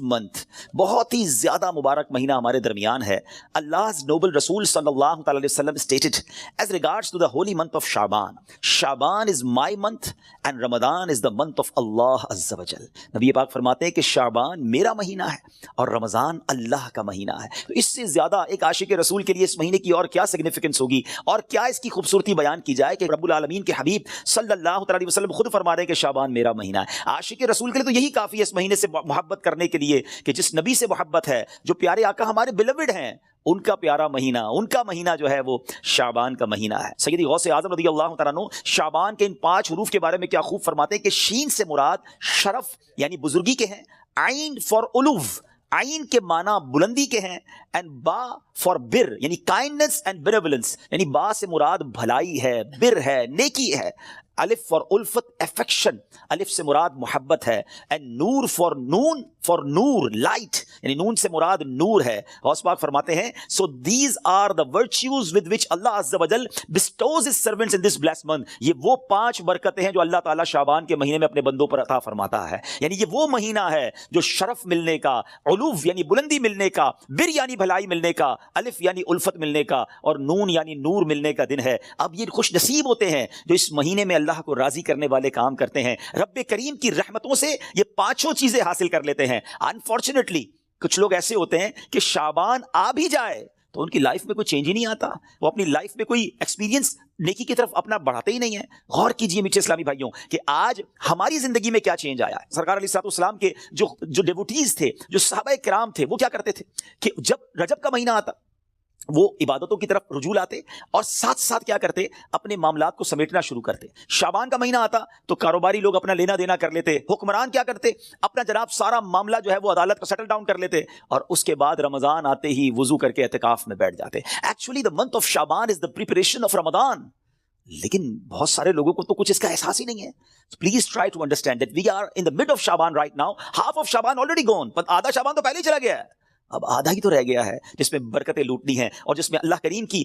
month, بہت ہی زیادہ مبارک مہینہ ہمارے درمیان ہے. Allah's noble Rasul sallallahu alaihi wasallam stated as regards to the holy month of Shaban is my month and Ramadan is the month of Allah azza wa jal. نبی پاک فرماتے ہیں کہ شعبان میرا مہینہ ہے اور رمضان اللہ کا مہینہ ہے. تو اس سے زیادہ ایک عاشق رسول کے لیے اس مہینے کی اور کیا سگنیفیکنس ہوگی اور کیا اس کی خوبصورتی بیان کی جائے کہ رب العالمین کے حبیب صلی اللہ علیہ وسلم خود فرما رہے ہیں کہ شعبان میرا مہینہ ہے. عاشق رسول کے لیے تو یہی کافی ہے اس مہینے سے محبت کرنے کے لیے کہ جس نبی سے محبت ہے، جو پیارے آقا ہمارے بیلوڈ ہیں، ان کا پیارا مہینہ، ان کا مہینہ جو ہے وہ شعبان کا مہینہ ہے. سیدی غوث اعظم رضی اللہ تعالیٰ عنہ شعبان کے ان 5 حروف کے بارے میں کیا خوب فرماتے ہیں کہ شین سے مراد شرف یعنی بزرگی کے ہیں، عین فار علو، عین کے معنی بلندی کے ہیں، اینڈ با فار بر یعنی کائنڈنس اینڈ بینیولنس، یعنی با سے مراد بھلائی ہے، بر ہے، نیکی ہے. الف فار الفت افیکشن، الف سے مراد محبت ہے. اینڈ نور فار نون، فار نور لائٹ یعنی نون سے مراد نور ہے. غوث پاک فرماتے ہیں so these are the virtues with which Allah عز و جل bestows his servants in this blessed month. یہ وہ 5 برکتیں ہیں جو اللہ تعالیٰ شعبان کے مہینے میں اپنے بندوں پر عطا فرماتا ہے. یعنی یہ وہ مہینہ ہے جو شرف ملنے کا، علو یعنی بلندی ملنے کا، بر یعنی بھلائی ملنے کا، الف یعنی الفت ملنے کا، اور نون یعنی نور ملنے کا دن ہے. اب یہ خوش نصیب ہوتے ہیں جو اس مہینے میں اللہ کو راضی کرنے والے کام کرتے ہیں، رب کریم کی رحمتوں سے یہ 5 چیزیں حاصل کر لیتے ہیں. انفارچونیٹلی کچھ لوگ ایسے ہوتے ہیں کہ شعبان آ بھی جائے تو ان کی لائف میں کوئی چینج ہی نہیں آتا، وہ اپنی لائف میں کوئی ایکسپیرینس نیکی کی طرف اپنا بڑھاتے ہی نہیں ہیں. غور کیجئے میٹھے اسلامی بھائیوں کہ آج ہماری زندگی میں کیا چینج آیا ہے. سرکار علیہ السلام کے جو ڈیوٹیز تھے، جو صحابہ کرام تھے، وہ کیا کرتے تھے کہ جب رجب کا مہینہ آتا وہ عبادتوں کی طرف رجوع لاتے اور ساتھ ساتھ کیا کرتے، اپنے معاملات کو سمیٹنا شروع کرتے. شعبان کا مہینہ آتا تو کاروباری لوگ اپنا لینا دینا کر لیتے، حکمران کیا کرتے، اپنا جناب سارا معاملہ جو ہے وہ عدالت کا سیٹل ڈاؤن کر لیتے، اور اس کے بعد رمضان آتے ہی وضو کر کے اعتکاف میں بیٹھ جاتے. Actually the month of Shaban is the preparation of Ramzan. لیکن بہت سارے لوگوں کو تو کچھ اس کا احساس ہی نہیں ہے. Please try to understand that we are in the mid of Shaban right now. Half of Shaban already gone, پر آدھا شعبان تو پہلے ہی چلا گیا ہے، اب آدھا ہی تو رہ گیا ہے جس میں برکتیں لوٹنی ہیں اور جس میں اللہ کریم کی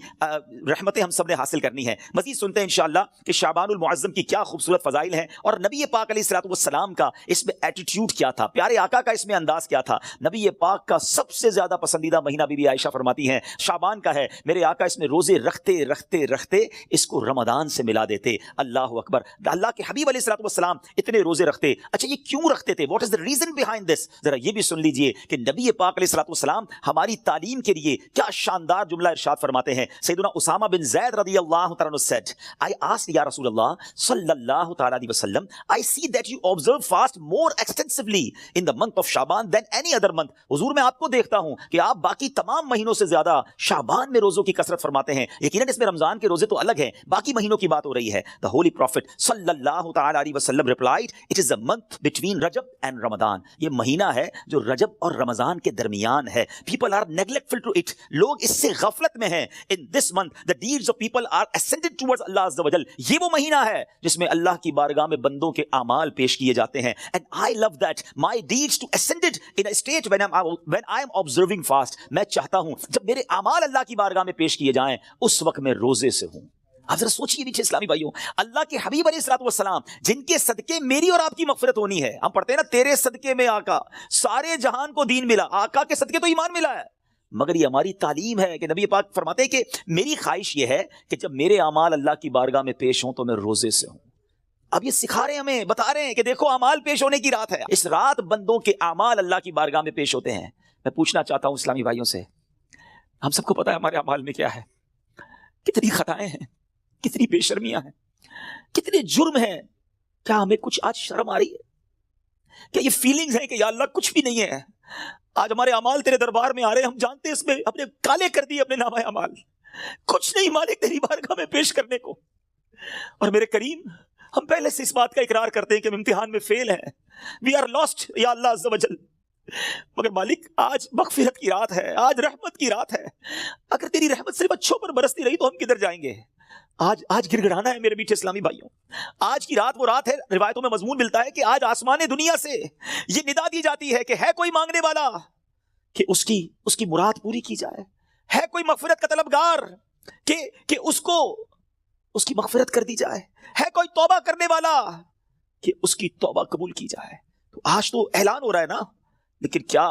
رحمتیں ہم سب نے حاصل کرنی ہیں. مزید سنتے ہیں انشاءاللہ کہ شعبان المعظم کی کیا خوبصورت فضائل ہیں اور نبی پاک علیہ الصلوۃ والسلام کا اس میں ایٹیٹیوڈ کیا تھا، پیارے آقا کا اس میں انداز کیا تھا. نبی پاک کا سب سے زیادہ پسندیدہ مہینہ بی بی عائشہ فرماتی ہیں شعبان کا ہے. میرے آقا اس میں روزے رکھتے رکھتے رکھتے اس کو رمضان سے ملا دیتے. اللہ اکبر. اللہ کے حبیب علیہ الصلوۃ والسلام اتنے روزے رکھتے. اچھا یہ کیوں رکھتے تھے؟ What is the reason behind this? ذرا یہ بھی سن لیجئے کہ نبی پاک علیہ الصلوۃ والسلام ہماری تعلیم کے لیے کیا شاندار جملہ ارشاد فرماتے ہیں. سیدنا اسامہ بن زید رضی اللہ تعالیٰ عنہ said, I asked یا رسول اللہ صلی اللہ تعالیٰ علیہ وسلم, I see that you observe fast more extensively in the month of Shaban than any other month. حضور میں آپ کو دیکھتا ہوں کہ آپ باقی تمام مہینوں سے زیادہ شعبان میں روزوں کی کثرت فرماتے ہیں. یقیناً اس میں رمضان کے روزے تو الگ ہیں، باقی مہینوں کی بات ہو رہی ہے. The Holy Prophet صلی اللہ تعالیٰ علیہ وسلم replied, it is a month between Rajab and Ramadan. یہ مہینہ ہے جو رجب اور رمضان کے درمیان ہے. People are neglectful to it. لوگ اس سے غفلت میں ہیں. In this month the deeds of people are ascended towards Allah Azza wa Jal. یہ وہ مہینہ ہے جس میں اللہ کی بارگاہ میں بندوں کے اعمال پیش کیے جاتے ہیں. And I love that my deeds to ascended in a state when I am observing fast. میں چاہتا ہوں جب میرے اعمال اللہ کی بارگاہ میں پیش کیے جائیں اس وقت میں روزے سے ہوں. آپ ذرا سوچیے نیچے اسلامی بھائیوں، اللہ کے حبیب علیہ الصلوۃ والسلام جن کے صدقے میری اور آپ کی مغفرت ہونی ہے. ہم پڑھتے ہیں نا تیرے صدقے میں آقا سارے جہان کو دین ملا. آقا کے صدقے تو ایمان ملا ہے، مگر یہ ہماری تعلیم ہے کہ نبی پاک فرماتے ہیں کہ میری خواہش یہ ہے کہ جب میرے اعمال اللہ کی بارگاہ میں پیش ہوں تو میں روزے سے ہوں. اب یہ سکھا رہے ہیں ہمیں، بتا رہے ہیں کہ دیکھو اعمال پیش ہونے کی رات ہے. اس رات بندوں کے اعمال اللہ کی بارگاہ میں پیش ہوتے ہیں. میں پوچھنا چاہتا ہوں اسلامی بھائیوں سے، ہم سب کو پتا ہے ہمارے اعمال میں کیا ہے، کتنی خطائیں ہیں، کتنی بے شرمیاں ہیں، کتنے جرم ہیں. کیا ہمیں کچھ آج شرم آ رہی ہے؟ کیا یہ فیلنگز ہیں کہ یا اللہ کچھ بھی نہیں ہے؟ آج ہمارے اعمال تیرے دربار میں آ رہے ہیں، ہم جانتے ہیں اس میں اپنے کالے کر دیے اپنے نامہ اعمال، کچھ نہیں مالک تیری بارگاہ میں پیش کرنے کو. اور میرے کریم ہم پہلے سے اس بات کا اقرار کرتے ہیں کہ ہم امتحان میں فیل ہیں، وی آر لاسٹ یا اللہ عز و جل. مگر مالک آج مغفرت کی رات ہے، آج رحمت کی رات ہے. اگر تیری رحمت صرف اچھوں پر برستی رہی تو ہم کدھر جائیں گے؟ آج گر گڑانا ہے میرے میٹھے اسلامی بھائیوں. آج کی رات وہ رات ہے، روایتوں میں مضمون ملتا ہے کہ آج آسمان دنیا سے یہ ندا دی جاتی ہے کہ ہے کوئی مانگنے والا کہ اس کی مراد پوری کی جائے، ہے کوئی مغفرت کا طلبگار کہ اس کو اس کی مغفرت کر دی جائے، ہے کوئی توبہ کرنے والا کہ اس کی توبہ قبول کی جائے. تو آج تو اعلان ہو رہا ہے نا، لیکن کیا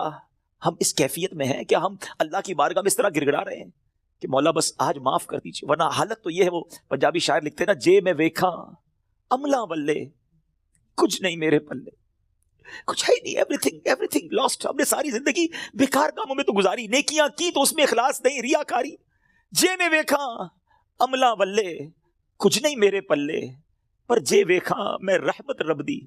ہم اس کیفیت میں ہیں؟ کیا ہم اللہ کی بارگاہ میں اس طرح گڑ گڑا رہے ہیں کہ مولا بس آج معاف کر دیجیے؟ ورنہ حالت تو یہ ہے، وہ پنجابی شاعر لکھتے ہیں نا، جے میں ویکھا عملہ ولے کچھ نہیں میرے پلے، کچھ ہے نہیں، ایوری تھنگ لاسٹ. ہم نے ساری زندگی بیکار کاموں میں تو گزاری، نیکیاں کی تو اس میں اخلاص نہیں، ریاکاری. جے میں ویکھا عملہ ولے کچھ نہیں میرے پلے، پر جے ویکھا میں رحمت رب دی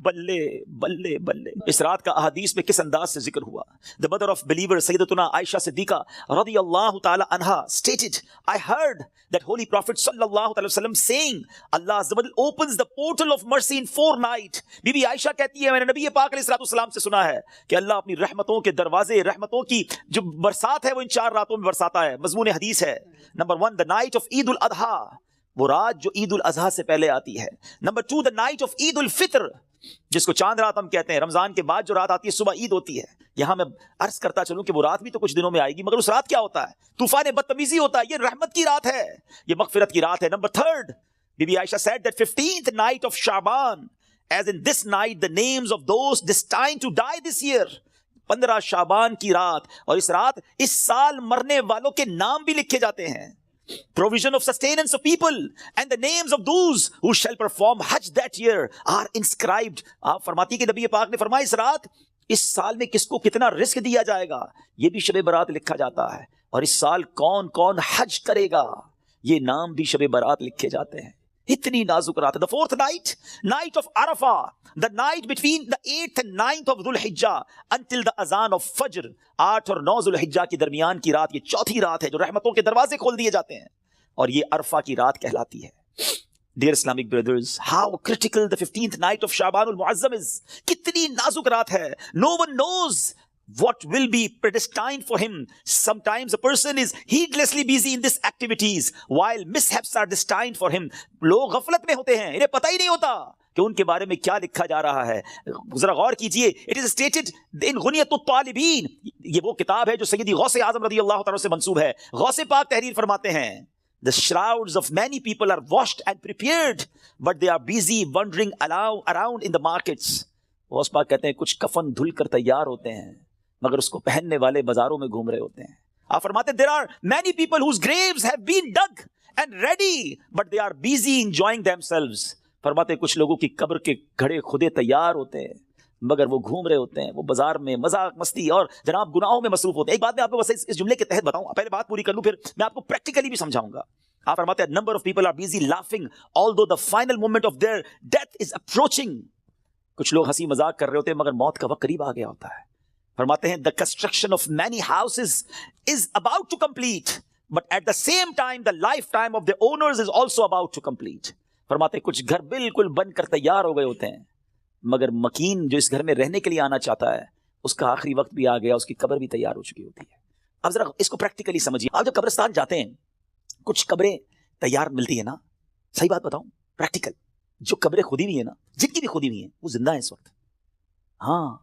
بلے بلے بلے. اس رات کا احادیث میں کس انداز سے ذکر ہوا؟ The mother of believer سیدتنا عائشہ صدیقہ رضی اللہ تعالی عنہا stated, I heard that holy prophet صلی اللہ علیہ وسلم saying, Allah Azza wa Jal opens the portal of mercy in 4 nights. بی بی عائشہ کہتی ہے میں نے نبی پاک علیہ السلام سے سنا ہے کہ اللہ اپنی رحمتوں کے دروازے، رحمتوں کی جو برسات ہے وہ ان 4 راتوں میں برساتا ہے. مضمون حدیث ہے. نمبر 1 the night of عید الاضحیٰ، وہ رات جو عید الاضحیٰ سے پہلے آتی ہے. نمبر 2 the night of عید الفطر، جس کو چاند رات ہم کہتے ہیں، رمضان کے بعد جو رات آتی ہے صبح عید ہوتی ہے. یہاں میں عرض کرتا چلوں کہ وہ رات بھی تو کچھ دنوں میں آئے گی، مگر اس رات کیا ہوتا ہے؟ طوفان بدتمیزی ہوتا ہے. یہ رحمت کی رات ہے، یہ مغفرت کی رات ہے. نمبر 3 بی بی عائشہ said that 15th night of Shaban, as in this night the names of those destined to die this year. 15 شعبان کی رات، اور اس رات اس سال مرنے والوں کے نام بھی لکھے جاتے ہیں. Provision of sustenance of people and the names of those who shall perform Hajj that year are inscribed. آپ فرماتی کہ نبی پاک نے فرمایا اس رات اس سال میں کس کو کتنا رزق دیا جائے گا یہ بھی شب برات لکھا جاتا ہے، اور اس سال کون کون حج کرے گا یہ نام بھی شب برات لکھے جاتے ہیں. اتنی نازک رات ہے. The 4th night, night of Arafah, the night between the 8th and 9th of Dhul Hijjah until the azan of Fajr. 8 اور 9 ذو الحجہ کے درمیان کی رات، یہ چوتھی رات ہے جو رحمتوں کے دروازے کھول دیے جاتے ہیں، اور یہ عرفہ کی رات کہلاتی ہے. Dear Islamic brothers, how critical the 15th night of Shaban al-Muazzam is. کتنی نازک رات ہے. No one knows what will be predestined for him. Sometimes a person is heedlessly busy in these activities while mishaps are destined for him. لوگ غفلت میں ہوتے ہیں، انہیں پتہ ہی نہیں ہوتا کہ ان کے بارے میں کیا لکھا جا رہا ہے. ذرا غور کیجئے. It is stated in غنیۃ الطالبین، یہ وہ کتاب ہے جو سیدی غوث اعظم رضی اللہ تعالیٰ سے منسوب ہے. غوث پاک تحریر فرماتے ہیں The shrouds of many people are washed and prepared, but they are busy wandering around in the markets. Ghaus Pak کہتے ہیں کچھ کفن دھل کر تیار ہوتے ہیں مگر اس کو پہننے والے بازاروں میں گھوم رہے ہوتے ہیں. آپ فرماتے ہیں there are many people whose graves have been dug and ready, but they are busy enjoying themselves. فرماتے ہیں کچھ لوگوں کی قبر کے گھڑے خودے تیار ہوتے ہیں مگر وہ گھوم رہے ہوتے ہیں، وہ بازار میں مذاق مستی اور جناب گناہوں میں مصروف ہوتے ہیں. ایک بات میں آپ کو بس اس جملے کے تحت بتاؤں، پہلے بات پوری کر لوں پھر میں آپ کو پریکٹیکلی بھی سمجھاؤں گا. آپ فرماتے ہیں number of people are busy laughing although the final moment of their death is approaching. کچھ لوگ ہنسی مذاق کر رہے ہوتے ہیں مگر موت کا وقت قریب آ گیا ہوتا ہے. فرماتے ہیں the construction of many houses is about to complete, but at the same time the lifetime of the owners is also about to complete. فرماتے ہیں کچھ گھر بالکل بن کر تیار ہو گئے ہوتے ہیں مگر مکین جو اس گھر میں رہنے کے لیے آنا چاہتا ہے اس کا آخری وقت بھی آ گیا، اس کی قبر بھی تیار ہو چکی ہوتی ہے. اب ذرا اس کو پریکٹیکلی سمجھیے. آپ جب قبرستان جاتے ہیں کچھ قبریں تیار ملتی ہیں نا، صحیح بات بتاؤں پریکٹیکل، جو قبریں خودی ہوئی ہیں نا، جن کی بھی خودی ہوئی ہیں وہ زندہ ہیں اس وقت. ہاں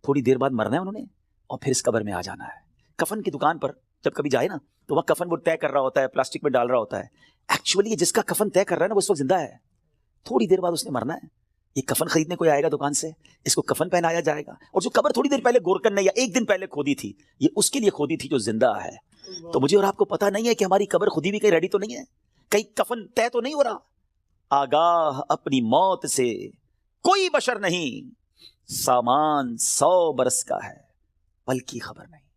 تھوڑی دیر بعد مرنا ہے انہوں نے اور پھر اس قبر میں آ جانا ہے. کفن کی دکان پر جب کبھی جائے نا تو وہاں کفن وہ طے کر رہا ہوتا ہے، پلاسٹک میں ڈال رہا ہوتا ہے. ایکچولی جس کا کفن طے کر رہا ہے نا وہ اس وقت زندہ ہے، تھوڑی دیر بعد اس نے مرنا ہے. یہ کفن خریدنے کوئی آئے گا دکان سے، اس کو کفن پہنایا جائے گا، اور جو قبر تھوڑی دیر پہلے گورکن نے یا ایک دن پہلے کھودی تھی یہ اس کے لیے کھودی تھی جو زندہ ہے. تو مجھے اور آپ کو پتہ نہیں ہے کہ ہماری قبر خودی بھی کہیں ریڈی تو نہیں ہے، کہیں کفن طے تو نہیں ہو رہا. آگاہ اپنی موت سے کوئی بشر نہیں، سامان 100 برس کا ہے بلکہ خبر نہیں.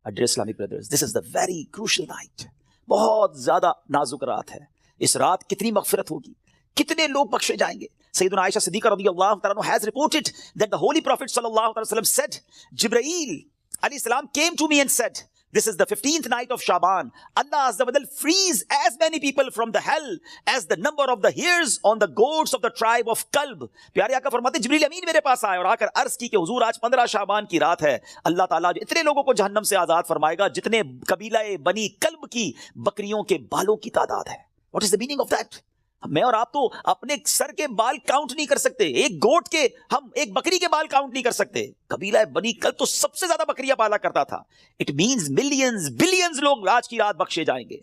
Dear Islamic brothers, this is the very crucial night. بہت زیادہ نازک رات ہے. اس رات کتنی مغفرت ہوگی، کتنے لوگ بخشے جائیں گے. سیدنا عائشہ صدیقہ رضی اللہ تعالیٰ عنہ has reported that the holy prophet صلی اللہ علیہ وسلم said, Jibreel علیہ السلام came to me and said, this is the 15th night of Shaban. Allah Azza wa Jal frees as many people from the hell as the number of the hairs on the goats of the tribe of Kalb. پیارے آقا فرماتے جبریل امین میرے پاس آئے اور آ کر عرض کی کہ حضور آج 15 شعبان کی رات ہے، اللہ تعالیٰ جو اتنے لوگوں کو جہنم سے آزاد فرمائے گا جتنے قبیلہ بنی کلب کی بکریوں کے بالوں کی تعداد ہے. What is the meaning of that? میں اور آپ تو اپنے سر کے بال کاؤنٹ نہیں کر سکتے، ایک گوٹ کے، ہم ایک بکری کے بال کاؤنٹ نہیں کر سکتے. قبیلہ بنی کلب تو سب سے زیادہ بکریاں پالا کرتا تھا. اٹ مینز ملینز بلینز لوگ آج کی رات بخشے جائیں گے.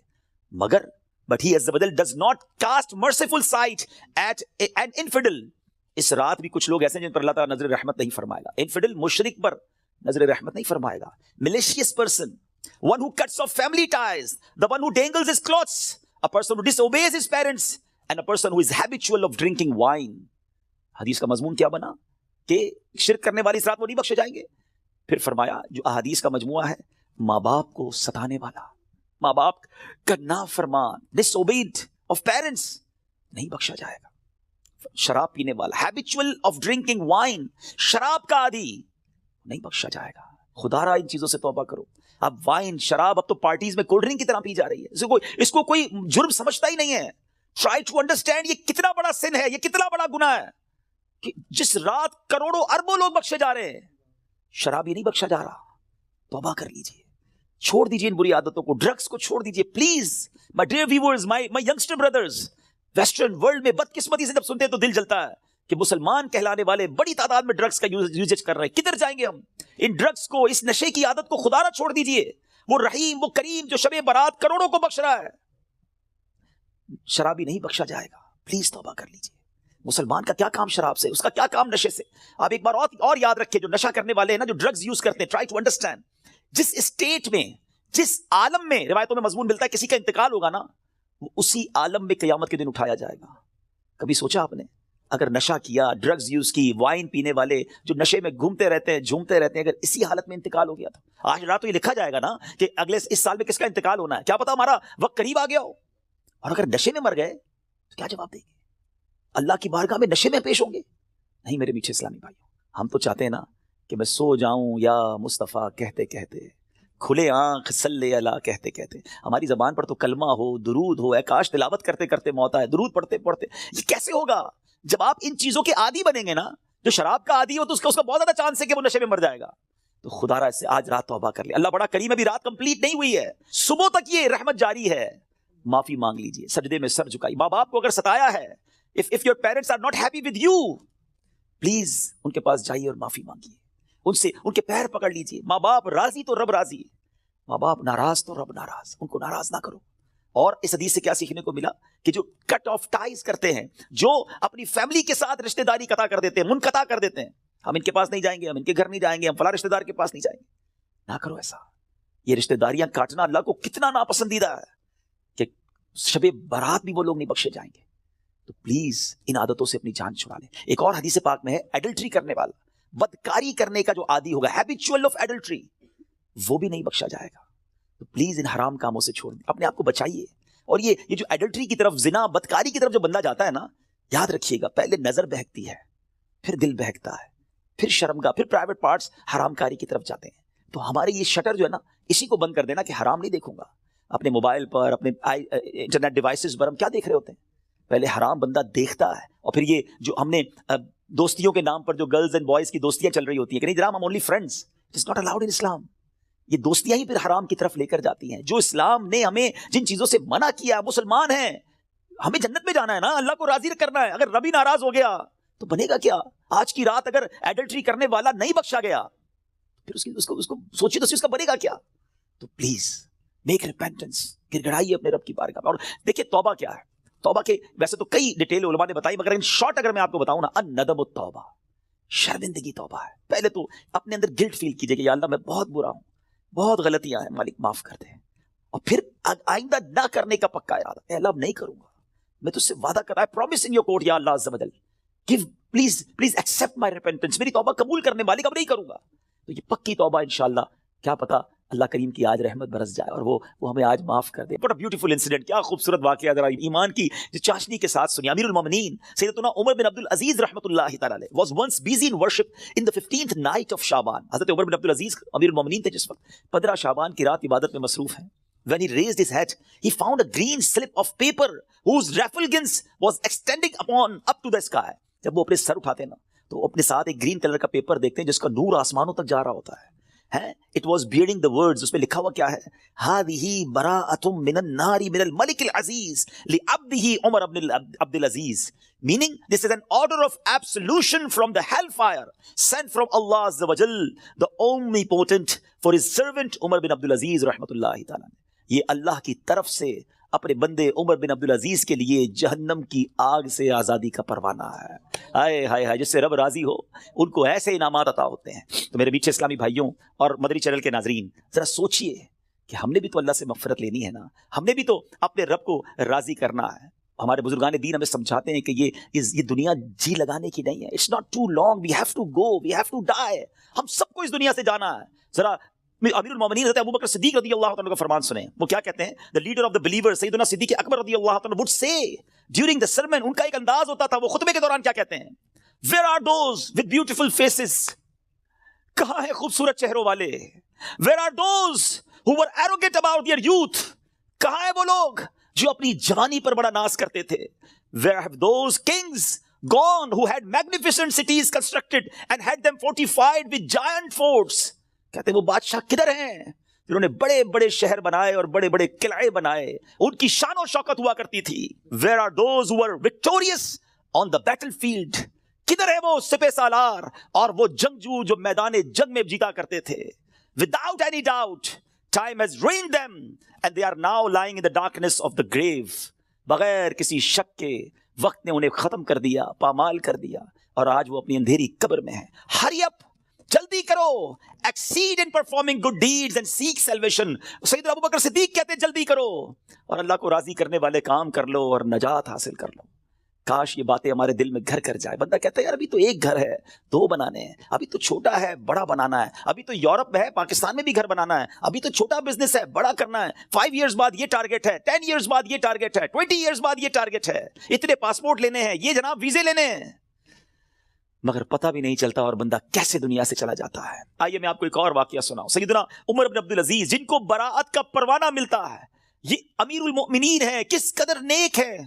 مگر but he Azza wa Jal does not cast merciful sight at an infidel. اس رات بھی کچھ لوگ ایسے ہیں جن پر اللہ تعالیٰ نظر رحمت نہیں فرمائے گا. انفیڈل مشرک پر نظر رحمت نہیں فرمائے گا. Malicious person, one who cuts off family ties, the one who dangles his clothes, a person who disobeys his parents, and a person who is habitual of drinking wine. حدیث کا مضمون کیا بنا کہ شرک کرنے والی اس رات وہ نہیں بخشے جائیں گے. پھر فرمایا جو احادیث کا مجموعہ ہے ماں باپ کو ستانے والا, ماں باپ کا نافرمان, disobeyed of parents, نہیں بخشا جائے گا. شراب پینے والا, habitual of drinking wine, شراب کا عادی, نہیں بخشا جائے گا. خدا را ان چیزوں سے توبہ کرو. اب وائن, شراب اب تو پارٹیز میں کولڈ ڈرنک کی طرح پی جا رہی ہے, اس کو کوئی جرم سمجھتا ہی نہیں ہے. ٹرائی ٹو انڈرسٹینڈ یہ کتنا بڑا سن ہے, یہ کتنا بڑا گناہ ہے کہ جس رات کروڑوں اربوں لوگ بخشے جا رہے ہیں, شراب یہ نہیں بخشا جا رہا. توبہ کر لیجئے, چھوڑ دیجئے ان بری عادتوں کو, ڈرگز کو چھوڑ دیجئے please. My dear viewers, my youngster brothers, western world میں بدقسمتی سے جب سنتے ہیں تو دل جلتا ہے کہ مسلمان کہلانے والے بڑی تعداد میں ڈرگز کا یوزیج کر رہے ہیں. کدھر جائیں گے ہم؟ ان ڈرگز کو, اس نشے کی عادت کو خدا نہ چھوڑ دیجئے. وہ رحیم, وہ کریم جو شب برات کروڑوں کو بخش رہا ہے, شرابی نہیں بخشا جائے گا. پلیز توبہ کر لیجئے. مسلمان کا کیا کام شراب سے, اس کا کیا کام نشے سے. آپ ایک بار اور یاد رکھیں, جو نشہ کرنے والے ہیں نا, جو ڈرگز یوز کرتے ہیں, ٹرائی ٹو انڈرسٹینڈ جس اسٹیٹ میں, جس عالم میں روایتوں میں مضمون ملتا ہے کسی کا انتقال ہوگا نا, وہ اسی عالم میں قیامت کے دن اٹھایا جائے گا. کبھی سوچا آپ نے اگر نشہ کیا, ڈرگز یوز کی, وائن پینے والے جو نشے میں گھومتے رہتے ہیں, جھومتے رہتے ہیں, اگر اسی حالت میں انتقال ہو گیا تو آج رات تو یہ لکھا جائے گا نا کہ اگلے اس سال میں کس کا انتقال ہونا ہے, کیا پتا ہمارا وقت قریب آ گیا ہو. اور اگر نشے میں مر گئے تو کیا جواب دیں گے؟ اللہ کی بارگاہ میں نشے میں پیش ہوں گے؟ نہیں میرے میٹھے اسلامی بھائیوں, ہم تو چاہتے ہیں نا کہ میں سو جاؤں یا مصطفیٰ کہتے کہتے, کھلے آنکھ صلی اللہ کہتے کہتے. ہماری زبان پر تو کلمہ ہو, درود ہو, اے کاش تلاوت کرتے کرتے موت آئے, درود پڑھتے پڑھتے. یہ کیسے ہوگا جب آپ ان چیزوں کے عادی بنیں گے نا؟ جو شراب کا عادی ہو تو اس کا بہت زیادہ چانس ہے کہ وہ نشے میں مر جائے گا. تو خدا را اس سے آج رات توبہ کر لے. اللہ بڑا کریم ہے, ابھی رات کمپلیٹ نہیں ہوئی ہے, صبح تک یہ رحمت جاری ہے. معافی مانگ لیجئے, سجدے میں سر جھکائی. ماں باپ کو اگر ستایا ہے, if your parents are not happy with you, please ان کے پاس جائیے اور معافی مانگیے, ان سے ان کے پیر پکڑ لیجئے. ماں باپ راضی تو رب راضی, ماں باپ ناراض تو رب ناراض, ان کو ناراض نہ کرو. اور اس حدیث سے کیا سیکھنے کو ملا کہ جو کٹ آف ٹائز کرتے ہیں, جو اپنی فیملی کے ساتھ رشتہ داری قطع کر دیتے ہیں, منقطع کر دیتے ہیں, ہم ان کے پاس نہیں جائیں گے, ہم ان کے گھر نہیں جائیں گے, ہم فلاں رشتہ دار کے پاس نہیں جائیں گے, نہ کرو ایسا. یہ رشتہ داریاں کاٹنا اللہ کو کتنا ناپسندیدہ ہے کہ شب برات بھی وہ لوگ نہیں بخشے جائیں گے. تو پلیز ان عادتوں سے اپنی جان چھڑا لیں. ایک اور حدیث پاک میں ہے, ایڈلٹری کرنے والا, بدکاری کرنے کا جو عادی ہوگا, ہیبیچول آف ایڈلٹری, وہ بھی نہیں بخشا جائے گا. تو پلیز ان حرام کاموں سے چھوڑ دیں, اپنے آپ کو بچائیے. اور یہ جو ایڈلٹری کی طرف, زنا, بدکاری کی طرف جو بندہ جاتا ہے نا, یاد رکھیے گا پہلے نظر بہکتی ہے, پھر دل بہکتا ہے, پھر شرمگاہ, پھر پرائیویٹ پارٹس حرام کاری کی طرف جاتے ہیں. تو ہمارے یہ شٹر جو ہے نا, اسی کو بند کر دینا کہ حرام نہیں دیکھوں گا. اپنے موبائل پر, اپنے انٹرنیٹ ڈیوائسز پر ہم کیا دیکھ رہے ہوتے ہیں؟ پہلے حرام بندہ دیکھتا ہے, اور پھر یہ جو ہم نے دوستیوں کے نام پر جو گرلز اینڈ بوائز کی دوستیاں چل رہی ہوتی ہیں کہ نہیں جناب ہم only friends, it is not allowed in Islam. یہ دوستیاں ہی پھر حرام کی طرف لے کر جاتی ہیں. جو اسلام نے ہمیں جن چیزوں سے منع کیا, مسلمان ہیں, ہمیں جنت میں جانا ہے نا, اللہ کو راضی کرنا ہے. اگر ربی ناراض ہو گیا تو بنے گا کیا؟ آج کی رات اگر ایڈلٹری کرنے والا نہیں بخشا گیا پھر اس کو سوچیے تو اس کا بنے گا کیا؟ تو پلیز میک ریپینٹنس, گر گڑائیے اپنے رب کی بارگاہ میں. اور دیکھیے توبہ کیا ہے. توبہ کے ویسے تو کئی ڈیٹیل علماء نے بتائی, مگر ان شارٹ اگر میں آپ کو بتاؤں نا, الندم التوبہ, شرمندگی توبہ ہے. پہلے تو اپنے اندر گلٹ فیل کیجئے کہ یا اللہ میں بہت برا ہوں, بہت غلطیاں ہیں, مالک معاف کر دے. اور پھر آئندہ نہ کرنے کا پکا ارادہ, اے اللہ اب نہیں کروں گا, میں تجھ سے وعدہ کر رہا ہے, پرومس ان یور کورٹ یا اللہ عز و جل, give please accept my repentance, میری توبہ قبول کرنے, مالک اب نہیں کروں گا. تو یہ پکی توبہ انشاءاللہ, کیا پتا اللہ کریم کی آج رحمت برس جائے اور وہ ہمیں آج معاف کر دے. What a beautiful incident, کیا خوبصورت واقعہ, ذرا ایمان کی جو چاشنی کے ساتھ سنی. امیر المومنین سیدنا عمر بن عبد العزیز رحمۃ اللہ تعالی علیہ was once busy in worship in the 15th night of شعبان. حضرت عمر بن عبد العزیز امیر المومنین تھے جس وقت 15 شعبان کی رات عبادت میں مصروف ہیں. When he raised his head, he found a green slip of paper whose refulgence was extending up to the sky. جب وہ اپنے سر اٹھاتے نا تو اپنے ساتھ ایک گرین کلر کا پیپر دیکھتے ہیں جس کا نور آسمانوں تک جا رہا ہوتا ہے. It was bearing the words, اس پہ لکھا ہوا کیا ہے, هذه براءة من النار من الملك العزيز لعبده عمر بن عبد العزيز, meaning this is an order of absolution from the hellfire sent from Allah Azza wa Jal, the omnipotent, for his servant Umar bin Abdul Aziz rahmatullahi ta'ala. یہ اللہ کی طرف سے اپنے بندے عمر بن عبدالعزیز کے لیے جہنم کی آگ سے آزادی کا پروانہ ہے. ہائے ہائے ہائے، جس سے رب راضی ہو ان کو ایسے انعامات عطا ہوتے ہیں. تو میرے میٹھے اسلامی بھائیوں اور مدری چینل کے ناظرین، ذرا سوچئے کہ ہم نے بھی تو اللہ سے مغفرت لینی ہے نا، ہم نے بھی تو اپنے رب کو راضی کرنا ہے. ہمارے بزرگان دین ہمیں سمجھاتے ہیں کہ یہ دنیا جی لگانے کی نہیں ہے. It's not too long, we have to go, we have to die. ہم سب کو اس دنیا سے جانا ہے. ذرا امیر المومنین حضرت ابوبکر صدیق رضی اللہ عنہ کا فرمان سنیں. وہ کیا کہتے ہیں؟ the leader of the believers سیدنا صدیق اکبر رضی اللہ عنہ would say during the sermon، ان کا ایک انداز ہوتا تھا، وہ خطبے کے دوران کیا کہتے ہیں؟ where are those with beautiful faces، کہاں ہیں خوبصورت چہروں والے؟ where are those who were arrogant about their youth، کہاں ہیں وہ لوگ جو اپنی جوانی پر بڑا ناز کرتے تھے؟ where have those kings gone who had magnificent cities constructed and had them fortified with giant forts، کہتے ہیں وہ بادشاہ کدھر ہیں جنہوں نے بڑے بڑے شہر بنائے اور بڑے بڑے قلعے بنائے، ان کی شان و شوکت ہوا کرتی تھی. where are those who were victorious on the battlefield، کدھر ہے وہ سپہ سالار اور وہ جنگجو جو میدان جنگ میں جیتا کرتے تھے؟ without any doubt time has ruined them and they are now lying in the darkness of the grave، بغیر کسی شک کے وقت نے انہیں ختم کر دیا، پامال کر دیا، اور آج وہ اپنی اندھیری قبر میں ہیں. hurry up، جلدی کرو، exceed in performing good deeds and seek salvation. سیدنا ابوبکر صدیق کہتے ہیں جلدی کرو اور اللہ کو راضی کرنے والے کام کر لو اور نجات حاصل کر لو. کاش یہ باتیں ہمارے دل میں گھر کر جائے. بندہ کہتا ہے یار ابھی تو ایک گھر ہے، دو بنانے ہیں، ابھی تو چھوٹا ہے بڑا بنانا ہے، ابھی تو یورپ میں ہے پاکستان میں بھی گھر بنانا ہے، ابھی تو چھوٹا بزنس ہے بڑا کرنا ہے، 5 ایئرز بعد یہ ٹارگٹ ہے، 10 ایئرز بعد یہ ٹارگٹ ہے، 20 ایئرز بعد یہ ٹارگٹ ہے، اتنے پاسپورٹ لینے ہیں، یہ جناب ویزے لینے ہیں. مگر پتہ بھی نہیں چلتا اور بندہ کیسے دنیا سے چلا جاتا ہے. آئیے میں آپ کو ایک اور واقعہ سناؤں. سیدنا عمر بن عبدالعزیز جن کو براعت کا پروانہ ملتا ہے، یہ امیر المؤمنین ہیں، کس قدر نیک ہیں.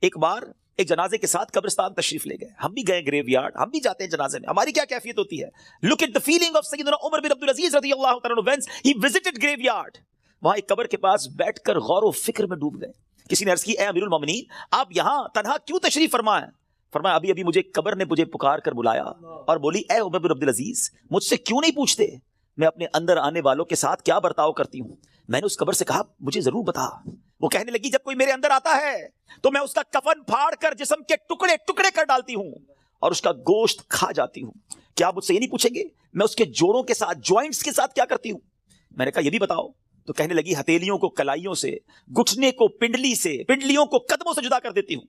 ایک بار ایک جنازے کے ساتھ قبرستان تشریف لے گئے. ہم بھی گئے گریو یارڈ، ہم بھی جاتے ہیں جنازے میں. ہماری کیا کیفیت ہوتی ہے؟ Look at the feeling of سیدنا عمر بن عبدالعزیز رضی اللہ تعالیٰ عنہ when he visited graveyard. وہاں ایک قبر کے پاس بیٹھ کر غور و فکر میں ڈوب گئے. کسی نے عرض کی اے امیر المؤمنین آپ یہاں تنہا کیوں تشریف فرما ہیں؟ فرمایا ابھی ابھی مجھے قبر نے مجھے پکار کر بلایا اور بولی اے عمر بن عبدالعزیز مجھ سے کیوں نہیں پوچھتے میں اپنے اندر آنے والوں کے ساتھ کیا برتاؤ کرتی ہوں؟ میں نے اس قبر سے کہا مجھے ضرور بتا. وہ کہنے لگی جب کوئی میرے اندر آتا ہے تو میں اس کا کفن پھاڑ کر جسم کے ٹکڑے ٹکڑے کر ڈالتی ہوں اور اس کا گوشت کھا جاتی ہوں. کیا آپ مجھ سے یہ نہیں پوچھیں گے میں اس کے جوڑوں کے ساتھ جوائنٹس کے ساتھ کیا کرتی ہوں؟ میں نے کہا یہ بھی بتاؤ. تو کہنے لگی ہتھیلیوں کو کلائیوں سے، گھٹنے کو پنڈلی سے، پنڈلیوں کو قدموں سے جدا کر دیتی ہوں.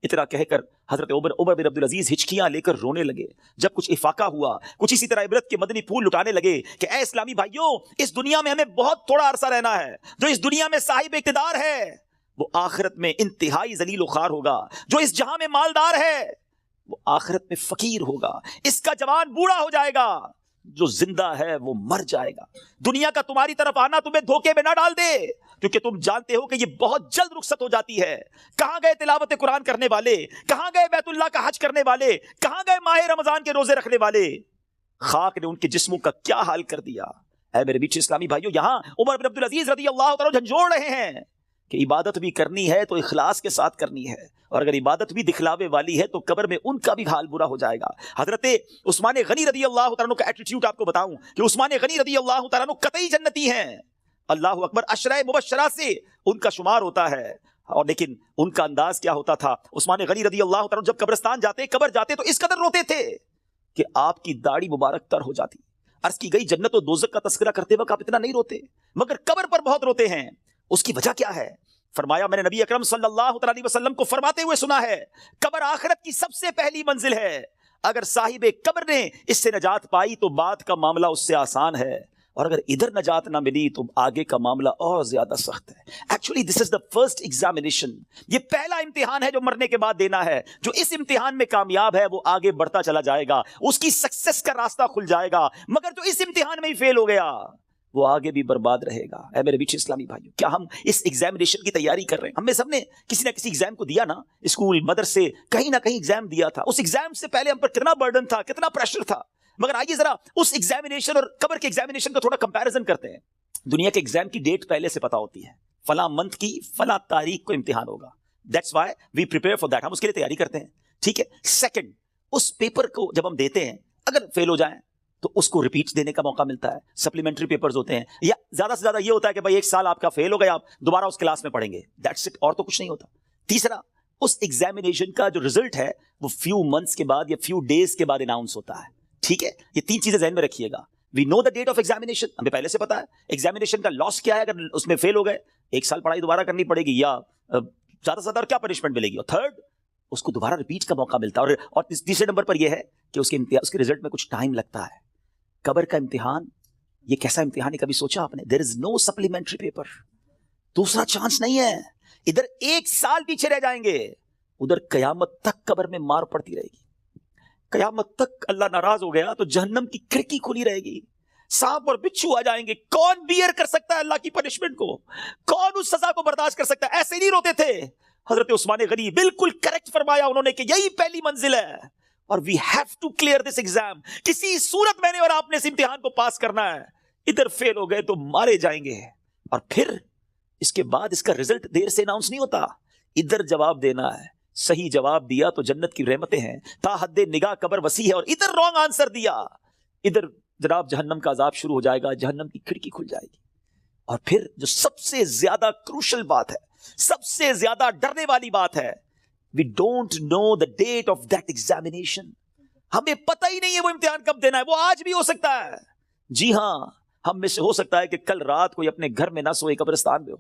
اتنا کہہ کر حضرت عمر بن عبدالعزیز ہچکیاں لے کر رونے لگے. جب کچھ افاقہ ہوا، کچھ اسی طرح عبرت کے مدنی پھول لٹانے لگے کہ اے اسلامی بھائیوں اس دنیا میں ہمیں بہت تھوڑا عرصہ رہنا ہے. جو اس دنیا میں صاحب اقتدار ہے وہ آخرت میں انتہائی ذلیل و خوار ہوگا. جو اس جہاں میں مالدار ہے وہ آخرت میں فقیر ہوگا. اس کا جوان بوڑھا ہو جائے گا، جو زندہ ہے وہ مر جائے گا. دنیا کا تمہاری طرف آنا تمہیں دھوکے میں نہ ڈال دے، کیونکہ تم جانتے ہو کہ یہ بہت جلد رخصت ہو جاتی ہے. کہاں گئے تلاوت قرآن کرنے والے؟ کہاں گئے بیت اللہ کا حج کرنے والے؟ کہاں گئے ماہ رمضان کے روزے رکھنے والے؟ خاک نے ان کے جسموں کا کیا حال کر دیا. اے میرے بیچ اسلامی بھائیوں، یہاں عمر بن عبدالعزیز رضی اللہ تعالیٰ جھنجھوڑ رہے ہیں کہ عبادت بھی کرنی ہے تو اخلاص کے ساتھ کرنی ہے، اور اگر عبادت بھی دکھلاوے والی ہے تو قبر میں ان کا بھی حال برا ہو جائے گا. حضرت عثمان غنی رضی اللہ تعالیٰ کا ایٹیٹیوڈ آپ کو بتاؤں کہ عثمان غنی رضی اللہ تعالیٰ قطعی جنتی ہیں. اللہ اکبر، عشرہ مبشرہ سے ان کا شمار ہوتا ہے. اور لیکن ان کا انداز کیا ہوتا تھا؟ عثمان غنی رضی اللہ تعالیٰ جب قبرستان جاتے، قبر جاتے تو اس قدر روتے تھے کہ آپ کی داڑھی مبارک تر ہو جاتی. عرض کی گئی جنت و دوزخ کا تذکرہ کرتے وقت آپ اتنا نہیں روتے، مگر قبر پر بہت روتے ہیں. اس کی وجہ کیا ہے؟ فرمایا میں نے نبی اکرم صلی اللہ علیہ وسلم کو فرماتے ہوئے سنا ہے قبر آخرت کی سب سے پہلی منزل ہے. اگر صاحب قبر نے اس سے نجات پائی تو بعد کا معاملہ اس سے آسان ہے، اور اگر ادھر نجات نہ ملی تو آگے کا معاملہ اور زیادہ سخت ہے. Actually this is the first examination. یہ پہلا امتحان ہے جو مرنے کے بعد دینا ہے. جو اس امتحان میں کامیاب ہے وہ آگے بڑھتا چلا جائے گا، اس کی سکسیس کا راستہ کھل جائے گا. مگر جو اس امتحان میں ہی فیل ہو گیا وہ آگے بھی برباد رہے گا. اے میرے بیچ اسلامی بھائیوں، کیا ہم اس ایگزامینیشن کی تیاری کر رہے ہیں؟ ہم میں سب نے کسی نہ کسی ایگزام کو دیا نا، اسکول مدرسے کہیں نہ کہیں ایگزام دیا تھا. اس ایگزام سے پہلے ہم پر کتنا برڈن تھا، کتنا پریشر تھا. مگر آئیے ذرا اس ایگزامینیشن اور قبر کے ایگزامینیشن کا تھوڑا کمپیریزن کرتے ہیں. دنیا کے ایگزام کی ڈیٹ پہلے سے پتا ہوتی ہے، فلاں منتھ کی فلاں تاریخ کو امتحان ہوگا. That's why we prepare for that. ہم اس کے لیے تیاری کرتے ہیں. ٹھیک ہے. سیکنڈ، اس پیپر کو جب ہم دیتے ہیں اگر فیل ہو جائیں تو اس کو ریپیٹ دینے کا موقع ملتا ہے. سپلیمنٹری پیپرز ہوتے ہیں, یا زیادہ سے زیادہ یہ ہوتا ہے کہ بھائی ایک سال آپ کا فیل ہو گیا, آپ دوبارہ اس کلاس میں پڑھیں گے, دیٹس اٹ, اور تو کچھ نہیں ہوتا. تیسرا, اس ایگزامینیشن کا جو رزلٹ ہے وہ فیو منتھس کے بعد یا فیو ڈیز کے بعد اناؤنس ہوتا ہے. ٹھیک ہے, یہ 3 چیزیں ذہن میں رکھیے گا. وی نو دا ڈیٹ آف ایگزامینیشن, ہمیں پہلے سے پتا ہے ایگزامینیشن کا لاس کیا ہے اگر اس میں فیل ہو گئے, 1 سال پڑھائی دوبارہ کرنی پڑے گی, یا زیادہ سے زیادہ کیا پنشمنٹ ملے گی. اور تھرڈ, اس کو دوبارہ ریپیٹ کا موقع ملتا ہے. اور تیسرے نمبر پر یہ ہے کہ اس کے رزلٹ میں کچھ ٹائم لگتا ہے. قبر کا امتحان یہ کیسا امتحان ہے, کبھی سوچا آپ نے؟ دیر از نو سپلیمنٹری پیپر, دوسرا چانس نہیں ہے. ادھر 1 سال پیچھے رہ جائیں گے, ادھر قیامت تک قبر میں مار پڑتی رہے گی. قیامت تک اللہ ناراض ہو گیا تو جہنم کی کھڑکی کھلی رہے گی, سانپ اور بچھو آ جائیں گے. کون بیئر کر سکتا ہے اللہ کی پنشمنٹ کو؟ کون اس سزا کو برداشت کر سکتا ہے؟ ایسے نہیں روتے تھے. حضرت عثمان غنی بالکل کریکٹ فرمایا انہوں نے کہ یہی پہلی منزل ہے, اور we have to clear this exam. کسی صورت میں نے اور آپ نے اس امتحان کو پاس کرنا ہے. ادھر فیل ہو گئے تو مارے جائیں گے, اور پھر اس کے بعد اس کا رزلٹ دیر سے اناؤنس نہیں ہوتا. ادھر جواب دینا ہے, صحیح جواب دیا تو جنت کی رحمتیں ہیں, تا حد نگاہ قبر وسیع ہے. اور ادھر رانگ آنسر دیا, ادھر جناب جہنم کا عذاب شروع ہو جائے گا, جہنم کی کھڑکی کھل جائے گی. اور پھر جو سب سے زیادہ کروشل بات ہے, سب سے زیادہ ڈرنے والی بات ہے, we don't know the date of that examination. ہمیں پتہ ہی نہیں ہے وہ امتحان کب دینا ہے. وہ آج بھی ہو سکتا ہے. جی ہاں, ہم میں سے ہو سکتا ہے کہ کل رات کوئی اپنے گھر میں نہ سوئے, قبرستان میں ہو.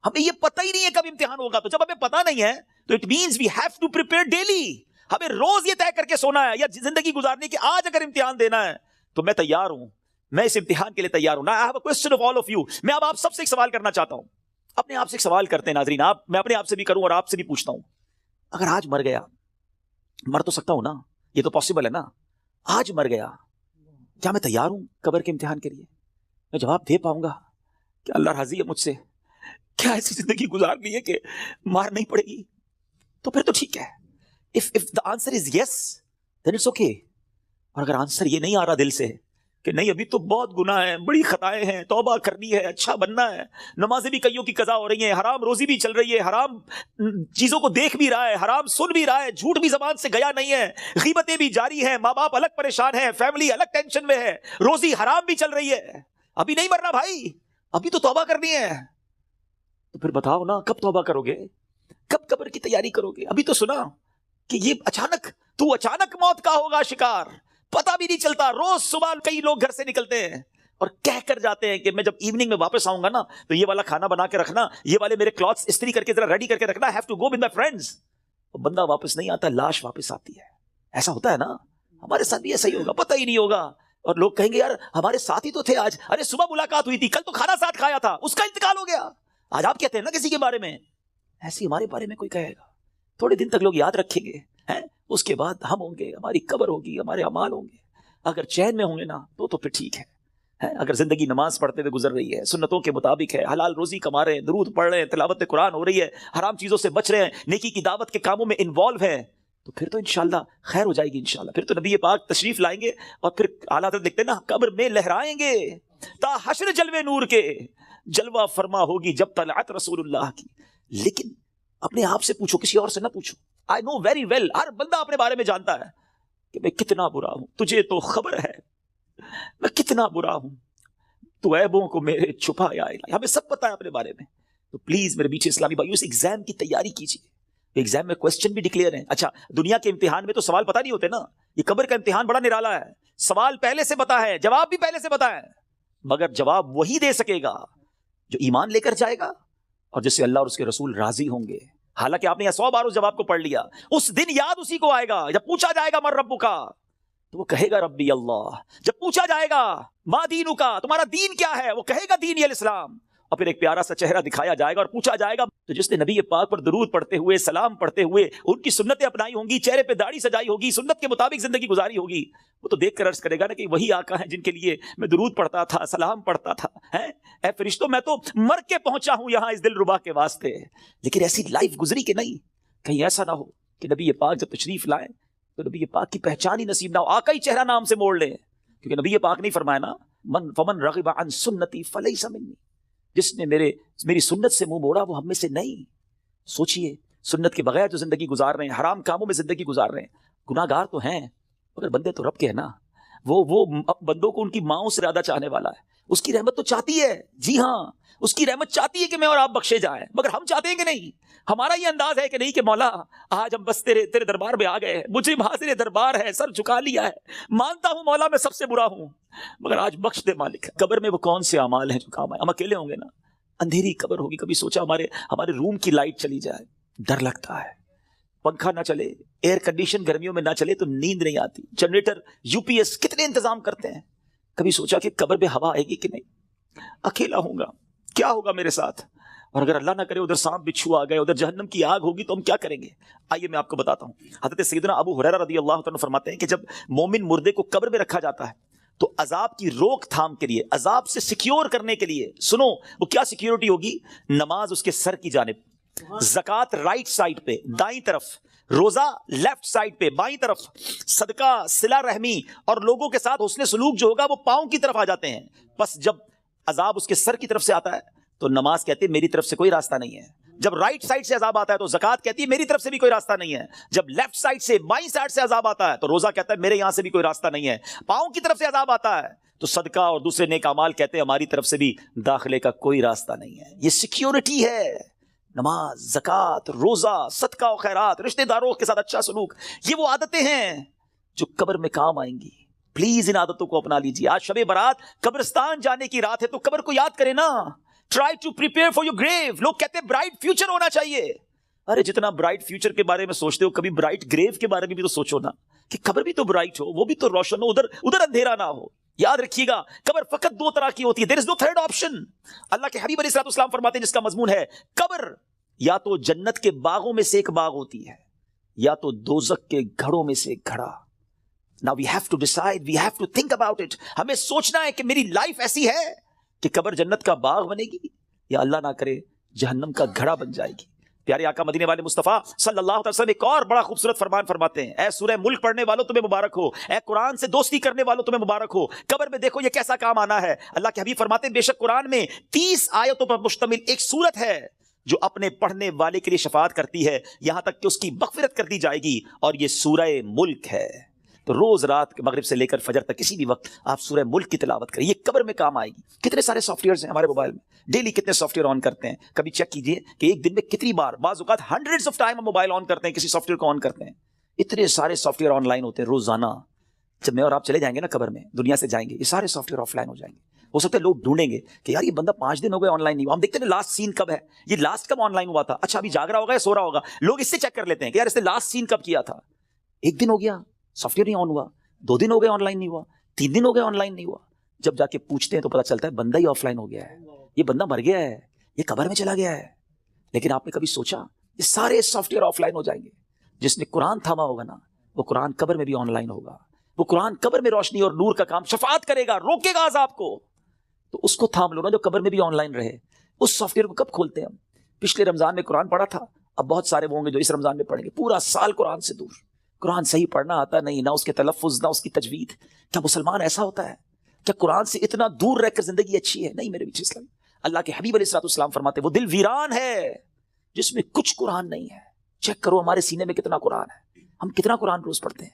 ہمیں یہ پتہ ہی نہیں ہے کب امتحان ہوگا. تو جب ہمیں پتہ نہیں ہے تو it means we have to prepare daily. ہمیں روز یہ طے کر کے سونا ہے یا زندگی گزارنے کی, آج اگر امتحان دینا ہے تو میں تیار ہوں, میں اس امتحان کے لیے تیار ہوں. Now I have a question of all of you. میں اب آپ سب سے ایک سوال کرنا چاہتا ہوں. اپنے آپ سے ایک سوال کرتے ہیں ناظرین, میں اپنے آپ سے بھی کروں اور آپ سے بھی پوچھتا ہوں. اگر آج مر گیا, مر تو سکتا ہوں نا, یہ تو پاسبل ہے نا. آج مر گیا, کیا میں تیار ہوں قبر کے امتحان کے لیے؟ میں جواب دے پاؤں گا کہ اللہ راضی ہے مجھ سے؟ کیا ایسی زندگی گزارنی ہے کہ مار نہیں پڑے گی؟ تو پھر تو ٹھیک ہے. if the answer is yes then it's okay. اور اگر آنسر یہ نہیں آ رہا دل سے کہ نہیں ابھی تو بہت گناہ ہیں, بڑی خطائیں ہیں, توبہ کرنی ہے, اچھا بننا ہے, نمازیں بھی کئیوں کی قضا ہو رہی ہیں, حرام روزی بھی چل رہی ہے, حرام چیزوں کو دیکھ بھی رہا ہے, حرام سن بھی رہا ہے, جھوٹ بھی زبان سے گیا نہیں ہے, غیبتیں بھی جاری ہیں, ماں باپ الگ پریشان ہیں, فیملی الگ ٹینشن میں ہے, روزی حرام بھی چل رہی ہے, ابھی نہیں مرنا بھائی, ابھی تو توبہ کرنی ہے. تو پھر بتاؤ نا کب توبہ کرو گے, کب قبر کی تیاری کرو گے؟ ابھی تو سنا کہ یہ اچانک موت کا ہوگا شکار, پتہ بھی نہیں چلتا. روز صبح کئی لوگ گھر سے نکلتے ہیں اور کہہ کر جاتے ہیں کہ میں جب ایوننگ میں واپس آؤں گا نا تو یہ والا کھانا بنا کے رکھنا, یہ والے میرے کلاتھس استری کر کے ذرا ریڈی کر کے رکھنا, have to go with my friends. بندہ واپس نہیں آتا, لاش واپس آتی ہے. ایسا ہوتا ہے نا, ہمارے ساتھ بھی ایسا ہی ہوگا, پتہ ہی نہیں ہوگا. اور لوگ کہیں گے یار ہمارے ساتھ ہی تو تھے آج, ارے صبح ملاقات ہوئی تھی, کل تو کھانا ساتھ کھایا تھا, اس کا انتقال ہو گیا. آج آپ کہتے ہیں نا کسی کے بارے میں, ایسے ہمارے بارے میں کوئی کہے گا, تھوڑے دن تک لوگ یاد رکھیں گے, اس کے بعد ہم ہوں گے, ہماری قبر ہوگی, ہمارے اعمال ہوں گے. اگر چین میں ہوں گے نا تو پھر ٹھیک ہے. اگر زندگی نماز پڑھتے ہوئے گزر رہی ہے, سنتوں کے مطابق ہے, حلال روزی کما رہے ہیں, درود پڑھ رہے ہیں, تلاوت قرآن ہو رہی ہے, حرام چیزوں سے بچ رہے ہیں, نیکی کی دعوت کے کاموں میں انوالو ہیں, تو پھر تو انشاءاللہ خیر ہو جائے گی انشاءاللہ. پھر تو نبی پاک تشریف لائیں گے اور پھر اعلیٰ حضرت لکھتے ہیں نا, قبر میں لہرائیں گے تا حشر جلوے نور کے, جلوہ فرما ہوگی جب طلعت رسول اللہ کی. لیکن اپنے آپ سے پوچھو, کسی اور سے نہ پوچھو. I know very well, ہر بندہ اپنے بارے میں جانتا ہے کہ میں کتنا برا ہوں, تجھے تو خبر ہے میں کتنا برا ہوں, تو عیبوں کو میرے چھپایا الہی. ہمیں سب پتا ہے اپنے بارے میں. تو پلیز میرے میٹھے اسلامی بھائیو, اس ایگزام کی تیاری کیجیے. ایگزام میں کوسچن بھی ڈکلیئر ہیں. اچھا, دنیا کے امتحان میں تو سوال پتہ نہیں ہوتے نا, یہ قبر کا امتحان بڑا نرالا ہے. سوال پہلے سے پتا ہے, جواب بھی پہلے سے پتا ہے, مگر جواب وہی دے سکے گا جو ایمان لے کر جائے گا اور جس سے اللہ اور اس کے رسول راضی ہوں گے. حالانکہ آپ نے 100 بار اس جواب کو پڑھ لیا, اس دن یاد اسی کو آئے گا جب پوچھا جائے گا مر ربک کا, تو وہ کہے گا ربی اللہ. جب پوچھا جائے گا ما دینک کا, تمہارا دین کیا ہے, وہ کہے گا دین الاسلام. اور پھر ایک پیارا سا چہرہ دکھایا جائے گا اور پوچھا جائے گا تو جس نے نبی پاک پر درود پڑھتے ہوئے, سلام پڑھتے ہوئے, ان کی سنتیں اپنائی ہوں گی, چہرے پہ داڑھی سجائی ہوگی, سنت کے مطابق زندگی گزاری ہوگی, وہ تو دیکھ کر عرض کرے گا نا کہ وہی آقا ہیں جن کے لیے میں درود پڑھتا تھا, سلام پڑھتا تھا. اے فرشتوں, میں تو مر کے پہنچا ہوں یہاں اس دل ربا کے واسطے. لیکن ایسی لائف گزری کہ نہیں, کہیں ایسا نہ ہو کہ نبی پاک جب تشریف لائیں تو نبی پاک کی پہچان ہی نصیب نہ ہو, آقا ہی چہرہ نام سے موڑ لیں. کیونکہ نبی پاک نہیں فرمایا نا, فمن رغب عن سنتی فلیس منی, جس نے میری سنت سے منہ موڑا وہ ہم میں سے نہیں. سوچئے, سنت کے بغیر جو زندگی گزار رہے ہیں, حرام کاموں میں زندگی گزار رہے ہیں, گناہ گار تو ہیں مگر بندے تو رب کے ہیں نا. وہ بندوں کو ان کی ماؤں سے زیادہ چاہنے والا ہے. اس کی رحمت تو چاہتی ہے, جی ہاں اس کی رحمت چاہتی ہے کہ میں اور آپ بخشے جائیں, مگر ہم چاہتے ہیں کہ نہیں. ہمارا یہ انداز ہے کہ نہیں کہ مولا آج ہم بس تیرے دربار میں آ گئے ہیں, مجھے حاضر دربار ہے, سر جھکا لیا ہے, مانتا ہوں مولا میں سب سے برا ہوں, مگر آج بخش دے مالک. قبر میں وہ کون سے اعمال ہیں جو کام آئے؟ ہم اکیلے ہوں گے نا, اندھیری قبر ہوگی. کبھی سوچا ہمارے روم کی لائٹ چلی جائے, ڈر لگتا ہے. پنکھا نہ چلے, ایئر کنڈیشن گرمیوں میں نہ چلے تو نیند نہیں آتی. جنریٹر, یو پی ایس کتنے انتظام کرتے ہیں. کبھی سوچا کہ قبر میں ہوا آئے گی کہ نہیں؟ اکیلا ہوں گا, کیا ہوگا میرے ساتھ؟ اور اگر اللہ نہ کرے ادھر سانپ بچھو آ گئے, ادھر جہنم کی آگ ہوگی تو ہم کیا کریں گے؟ آئیے میں آپ کو بتاتا ہوں. حضرت سیدنا ابو ہریرہ رضی اللہ عنہ فرماتے ہیں کہ جب مومن مردے کو قبر میں رکھا جاتا ہے تو عذاب کی روک تھام کے لیے, عذاب سے سیکیور کرنے کے لیے, سنو وہ کیا سیکیورٹی ہوگی؟ نماز اس کے سر کی جانب, زکوٰۃ رائٹ سائڈ پہ دائیں طرف, روزہ لیفٹ سائڈ پہ بائیں طرف, صدقہ, صلہ رحمی اور لوگوں کے ساتھ حسن سلوک جو ہوگا وہ پاؤں کی طرف آ جاتے ہیں. بس جب عذاب اس کے سر کی طرف سے آتا ہے تو نماز کہتی ہے میری طرف سے کوئی راستہ نہیں ہے. جب رائٹ سائڈ سے عذاب آتا ہے تو زکوٰۃ کہتی ہے میری طرف سے بھی کوئی راستہ نہیں ہے. جب لیفٹ سائڈ سے بائیں سائڈ سے عذاب آتا ہے تو روزہ کہتا ہے میرے یہاں سے بھی کوئی راستہ نہیں ہے. پاؤں کی طرف سے عذاب آتا ہے تو صدقہ اور دوسرے نیک اعمال کہتے ہیں ہماری طرف سے بھی داخلے کا کوئی راستہ نہیں ہے. یہ سیکیورٹی ہے. نماز, زکوٰۃ, روزہ, صدقہ و خیرات, رشتہ داروں کے ساتھ اچھا سلوک, یہ وہ عادتیں ہیں جو قبر میں کام آئیں گی. پلیز ان عادتوں کو اپنا لیجیے. آج شب برات قبرستان جانے کی رات ہے تو قبر کو یاد کریں نا. Try to prepare for your grave. لوگ کہتے ہیں برائٹ فیوچر ہونا چاہیے. ارے جتنا برائٹ فیوچر کے بارے میں سوچتے ہو کبھی برائٹ گریو کے بارے میں بھی تو سوچو نا, کہ قبر بھی تو برائٹ ہو, وہ بھی تو روشن ہو, ادھر اندھیرا نہ ہو. یاد رکھیے گا قبر فقط دو طرح کی ہوتی ہے. دیر از نو تھرڈ آپشن. اللہ کے حبیب علیہ السلام فرماتے ہیں جس کا مضمون ہے قبر یا تو جنت کے باغوں میں سے ایک باغ ہوتی ہے یا تو دوزخ کے گھڑوں میں سے ایک گھڑا. Now we have to decide, we have to think about it. ہمیں سوچنا ہے کہ میری لائف ایسی ہے کہ قبر جنت کا باغ بنے گی یا اللہ نہ کرے جہنم کا گھڑا بن جائے گی. پیارے آقا مدینے والے مصطفیٰ صلی اللہ علیہ وسلم ایک اور بڑا خوبصورت فرمان فرماتے ہیں, اے سورہ ملک پڑھنے والوں تمہیں مبارک ہو, اے قرآن سے دوستی کرنے والوں تمہیں مبارک ہو. قبر میں دیکھو یہ کیسا کام آنا ہے. اللہ کے حبیب فرماتے ہیں بے شک قرآن میں 30 آیتوں پر مشتمل ایک سورت ہے جو اپنے پڑھنے والے کے لیے شفاعت کرتی ہے یہاں تک کہ اس کی مغفرت کر دی جائے گی, اور یہ سورہ ملک ہے. تو روز رات مغرب سے لے کر فجر تک کسی بھی وقت آپ سورہ ملک کی تلاوت کریں, یہ قبر میں کام آئے گی. کتنے سارے سافٹ ویئرز ہیں ہمارے موبائل میں, ڈیلی کتنے سافٹ ویئر آن کرتے ہیں. کبھی چیک کیجئے کہ ایک دن میں کتنی بار, بعض اوقات ہنڈریڈز آف ٹائم ہم موبائل آن کرتے ہیں, کسی سافٹ ویئر کو آن کرتے ہیں. اتنے سارے سافٹ ویئر آن لائن ہوتے ہیں روزانہ. جب میں اور آپ چلے جائیں گے نا قبر میں, دنیا سے جائیں گے, یہ سارے سافٹ ویئر آف لائن ہو جائیں گے. ہو سکتا ہے لوگ ڈھونڈیں گے کہ یار یہ بندہ 5 دن ہو گئے آن لائن نہیں ہوا, ہم دیکھتے ہیں لاسٹ سین کب ہے, یہ لاسٹ کب آن لائن ہوا تھا, اچھا ابھی جاگ رہا ہوگا یا سو رہا ہوگا. لوگ اس سے چیک کر لیتے ہیں کہ یار اس نے لاسٹ سین کب کیا تھا. 1 دن ہو گیا سافٹ ویئر نہیں آن ہوا, 2 دن ہو گئے آن لائن نہیں ہوا, 3 دن ہو گئے آن لائن نہیں ہوا. جب جا کے پوچھتے ہیں تو پتا چلتا ہے بندہ ہی آف لائن ہو گیا ہے, یہ بندہ مر گیا ہے, یہ قبر میں چلا گیا ہے. لیکن آپ نے کبھی سوچا یہ سارے سافٹ ویئر آف لائن ہو جائیں گے. جس نے قرآن تھاما ہوگا نا وہ قرآن قبر میں بھی آن لائن ہوگا. وہ قرآن قبر میں روشنی اور نور کا کام شفاعت کرے گا, روکے گا عذاب کو. تو اس کو تھام لو نا جو قبر میں بھی آن لائن رہے. اس سافٹ ویئر کو کب کھولتے ہیں ہم؟ پچھلے رمضان میں قرآن پڑھا تھا, اب بہت سارے وہ ہوں گے جو اس رمضان میں پڑھیں گے. پورا سال قرآن سے دور, قرآن صحیح پڑھنا آتا نہیں, نہ اس کے تلفظ نہ اس کی تجوید. کیا مسلمان ایسا ہوتا ہے؟ کیا قرآن سے اتنا دور رہ کر زندگی اچھی ہے؟ نہیں میرے بیچ اسلام. اللہ کے حبیب علیہ السلام فرماتے وہ دل ویران ہے جس میں کچھ قرآن نہیں ہے. چیک کرو ہمارے سینے میں کتنا قرآن ہے, ہم کتنا قرآن روز پڑھتے ہیں.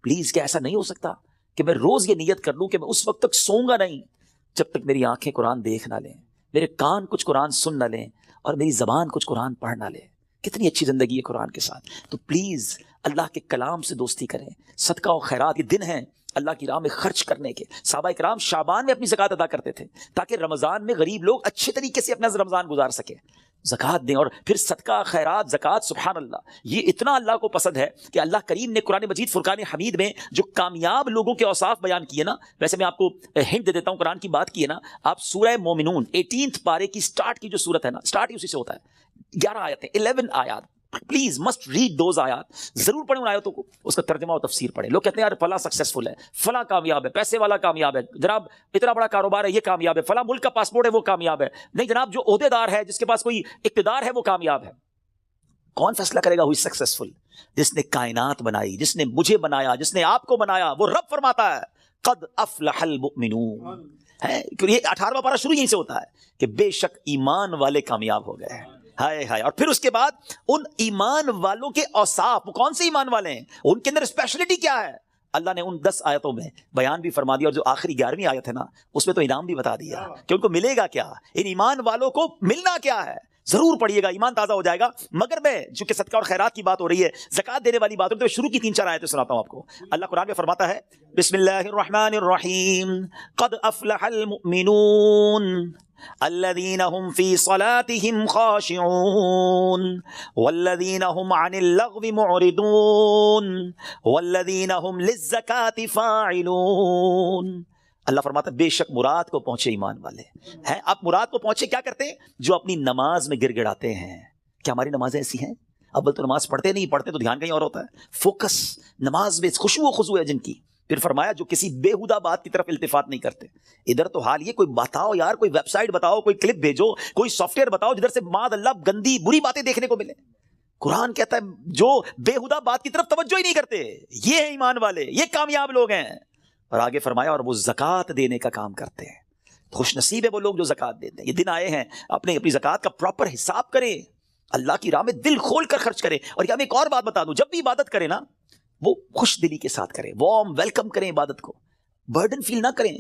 پلیز کیا ایسا نہیں ہو سکتا کہ میں روز یہ نیت کر لوں کہ میں اس وقت تک سوؤں گا نہیں جب تک میری آنکھیں قرآن دیکھ نہ لیں, میرے کان کچھ قرآن سن نہ لیں, اور میری زبان کچھ قرآن پڑھ نہ لے. کتنی اچھی زندگی ہے قرآن کے ساتھ. تو پلیز اللہ کے کلام سے دوستی کریں. صدقہ و خیرات یہ دن ہیں اللہ کی راہ میں خرچ کرنے کے. صحابہ کرام شعبان میں اپنی زکوٰۃ ادا کرتے تھے تاکہ رمضان میں غریب لوگ اچھے طریقے سے اپنا رمضان گزار سکیں. زکوٰۃ دیں, اور پھر صدقہ خیرات زکوٰۃ, سبحان اللہ, یہ اتنا اللہ کو پسند ہے کہ اللہ کریم نے قرآن مجید فرقان حمید میں جو کامیاب لوگوں کے اوصاف بیان کیے نا, ویسے میں آپ کو ہنٹ دے دیتا ہوں, قرآن کی بات کی ہے نا, آپ سورہ مومنون 18 پارے کی سٹارٹ کی جو سورت ہے نا, سٹارٹ ہی اسی سے ہوتا ہے. 11 آیتیں, 11 آیات. پلیز مسٹ ریڈ دوز آیات, ضرور پڑھیں ان آیتوں کو, اس کا ترجمہ و تفسیر پڑھیں. لوگ کہتے ہیں یار فلاں سکسیسفل ہے, فلاں کامیاب ہے, پیسے والا کامیاب ہے, جناب اتنا بڑا کاروبار ہے یہ کامیاب ہے, فلاں ملک کا پاسپورٹ ہے وہ کامیاب ہے. نہیں جناب, جو عہدے دار ہے, جس کے پاس کوئی اقتدار ہے وہ کامیاب ہے. کون فیصلہ کرے گا ہوئی سکسیسفل؟ جس نے کائنات بنائی, جس نے مجھے بنایا, جس نے آپ کو بنایا, وہ رب فرماتا ہے قد افلح المؤمنون. یہ 18واں پارہ شروع یہیں سے ہوتا ہے کہ بے شک ایمان والے کامیاب ہو گئے ہیں. ہائے ہائے. اور پھر اس کے بعد ان ایمان والوں کے اوصاف, وہ کون سے ایمان والے ہیں, ان کے اندر اسپیشلٹی کیا ہے؟ اللہ نے ان 10 آیتوں میں بیان بھی فرما دیا، اور جو آخری 11ویں آیت ہے نا اس میں تو انعام بھی بتا دیا کہ ان کو ملے گا کیا، ان ایمان والوں کو ملنا کیا ہے. ضرور پڑھیے گا، ایمان تازہ ہو جائے گا. مگر میں چونکہ صدقہ اور خیرات کی بات ہو رہی ہے، زکات دینے والی بات ہو رہی ہے، تو شروع کی 3-4 آیتیں سناتا ہوں آپ کو. اللہ قرآن میں فرماتا ہے بسم اللہ الرحمن الرحیم قد افلح المؤمنون الذين هم في صلاتهم خاشعون والذين هم عن اللغو معرضون والذين هم للزكاة فاعلون. اللہ فرماتا ہے بے شک مراد کو پہنچے ایمان والے ہیں. آپ مراد کو پہنچے کیا کرتے ہیں؟ جو اپنی نماز میں گر گڑاتے ہیں. کیا ہماری نمازیں ایسی ہیں؟ اول تو نماز پڑھتے نہیں، پڑھتے تو دھیان کہیں اور ہوتا ہے. فوکس نماز میں خشوع و خضوع ہے جن کی. پھر فرمایا جو کسی بےہودہ بات کی طرف التفات نہیں کرتے. ادھر تو حال یہ، کوئی بتاؤ یار، کوئی ویب سائٹ بتاؤ، کوئی کلپ بھیجو، کوئی سافٹ ویئر بتاؤ جدھر سے معاذ اللہ گندی بری باتیں دیکھنے کو ملے. قرآن کہتا ہے جو بےہودہ بات کی طرف توجہ ہی نہیں کرتے یہ ہیں ایمان والے، یہ کامیاب لوگ ہیں. اور آگے فرمایا اور وہ زکوٰۃ دینے کا کام کرتے ہیں. خوش نصیب ہے وہ لوگ جو زکوٰۃ دیتے ہیں. یہ دن آئے ہیں اپنی زکوٰۃ کا پراپر حساب کریں، اللہ کی راہ میں دل کھول کر خرچ کریں. اور یہ میں ایک اور بات بتا دوں، جب بھی عبادت کریں نا وہ خوش دلی کے ساتھ کریں، وارم ویلکم کریں عبادت کو، برڈن فیل نہ کریں.